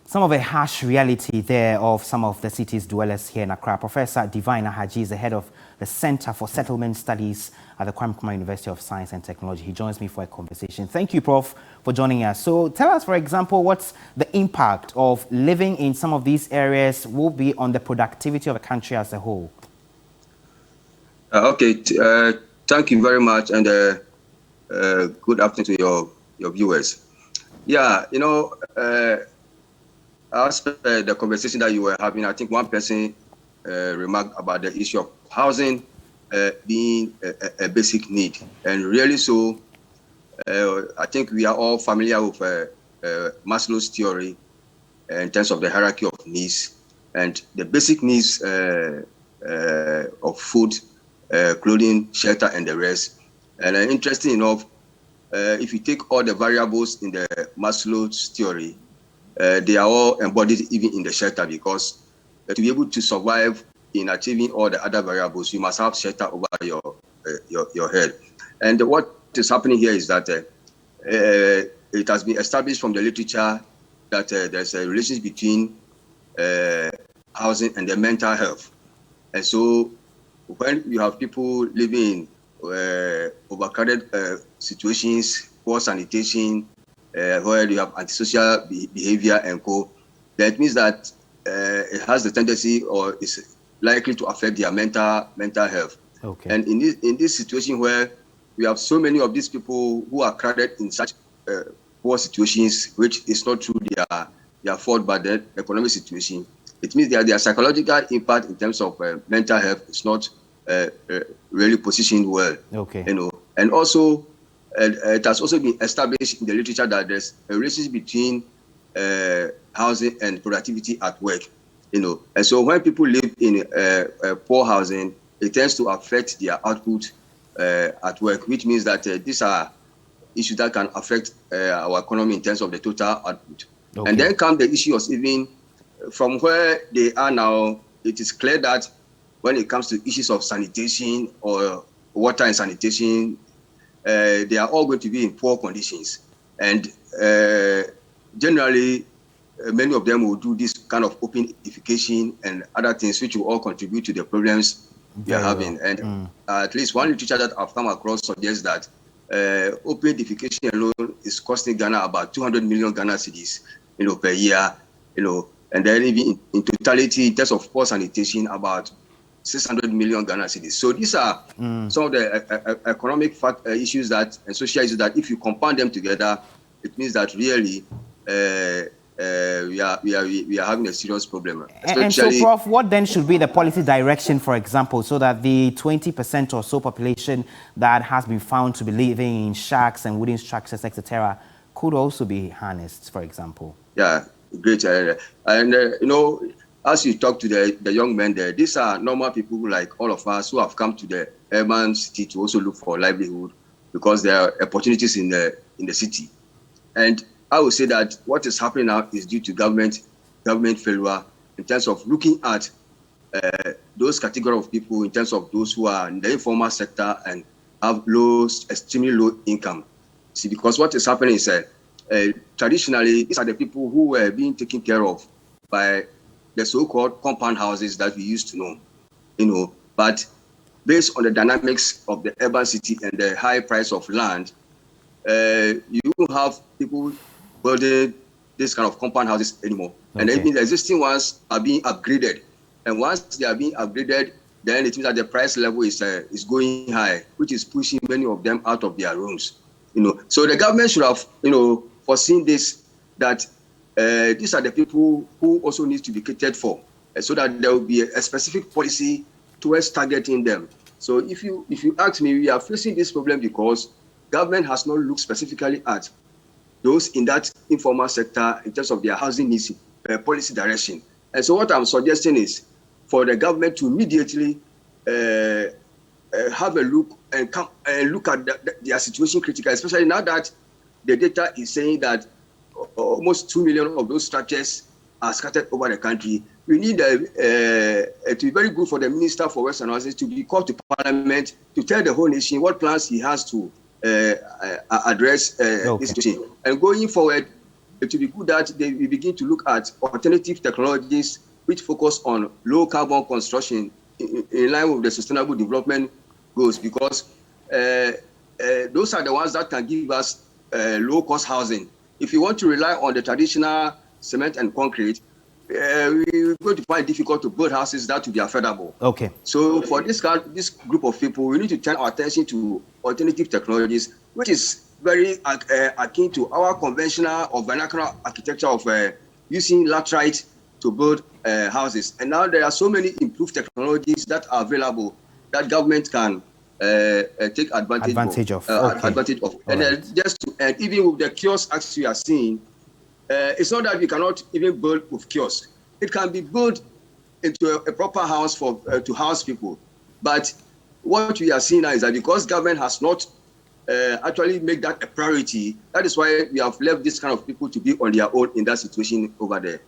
some of the harsh reality there of some of the city's dwellers here in Accra. Professor Divine Ahadzie is the head of the Center for Settlement Studies at the Kwame Nkrumah University of Science and Technology. He joins me for a conversation. Thank you, Prof, for joining us. So tell us, for example, what's the impact of living in some of these areas will be on the productivity of the country as a whole? Thank you very much, and good afternoon to your viewers. Yeah, you know, as the conversation that you were having, I think one person remarked about the issue of housing being a basic need, and really so. I think we are all familiar with Maslow's theory in terms of the hierarchy of needs, and the basic needs of food, clothing, shelter, and the rest. And interesting enough, if you take all the variables in the Maslow's theory, they are all embodied even in the shelter, because to be able to survive in achieving all the other variables, you must have shelter over your head. And what is happening here is that it has been established from the literature that there's a relationship between housing and the mental health. And so when you have people living in overcrowded situations, poor sanitation, where you have antisocial behavior and co, that means that it has the tendency or is likely to affect their mental health. Okay. And in this situation where we have so many of these people who are crowded in such poor situations, which is not true their fault, but the economic situation, it means that their psychological impact in terms of mental health is not really positioned well. Okay. You know, and also it has also been established in the literature that there's a relationship between housing and productivity at work. You know, and so when people live in poor housing, it tends to affect their output at work, which means that these are issues that can affect our economy in terms of the total output. Okay. And then come the issue of even from where they are now, it is clear that when it comes to issues of sanitation or water and sanitation, they are all going to be in poor conditions. And generally, many of them will do this kind of open defecation and other things, which will all contribute to the problems we are having. And at least one literature that I've come across suggests that open defecation alone is costing Ghana about 200 million Ghana cedis, you know, per year, you know, and then even in totality, in terms of poor sanitation, about 600 million Ghana cedis. So these are some of the economic issues that and social issues that, if you compound them together, it means that really we are having a serious problem. And so, Prof, what then should be the policy direction, for example, so that the 20% or so population that has been found to be living in shacks and wooden structures, etc., could also be harnessed, for example? Yeah, great. And you know, as you talk to the young men there, these are normal people like all of us who have come to the urban city to also look for livelihood, because there are opportunities in the city. And I would say that what is happening now is due to government failure in terms of looking at those category of people, in terms of those who are in the informal sector and have extremely low income. See, because what is happening is traditionally, these are the people who were being taken care of by the so-called compound houses that we used to know, you know. But based on the dynamics of the urban city and the high price of land, you don't have people building this kind of compound houses anymore. Okay. And it means the existing ones are being upgraded. And once they are being upgraded, then it means that the price level is going high, which is pushing many of them out of their rooms. You know, so the government should have, you know, foreseen this, that these are the people who also need to be catered for, so that there will be a specific policy towards targeting them. So if you ask me, we are facing this problem because government has not looked specifically at those in that informal sector in terms of their housing needs policy direction. And so what I'm suggesting is for the government to immediately have a look and come and look at their situation critically, especially now that the data is saying that almost 2 million of those structures are scattered over the country. We need to be very good for the Minister for Western Housing to be called to Parliament to tell the whole nation what plans he has to address this situation. And going forward, it will be good that we begin to look at alternative technologies which focus on low carbon construction in line with the sustainable development goals, because those are the ones that can give us low cost housing. If you want to rely on the traditional cement and concrete, we're going to find it difficult to build houses that will be affordable. Okay. So for this group of people, we need to turn our attention to alternative technologies, which is very akin to our conventional or vernacular architecture of using laterite to build houses. And now there are so many improved technologies that are available that government can take advantage of. And right. Even with the kiosk acts we are seeing, it's not that we cannot even build with kiosks. It can be built into a proper house for to house people. But what we are seeing now is that because government has not actually make that a priority, that is why we have left this kind of people to be on their own in that situation over there.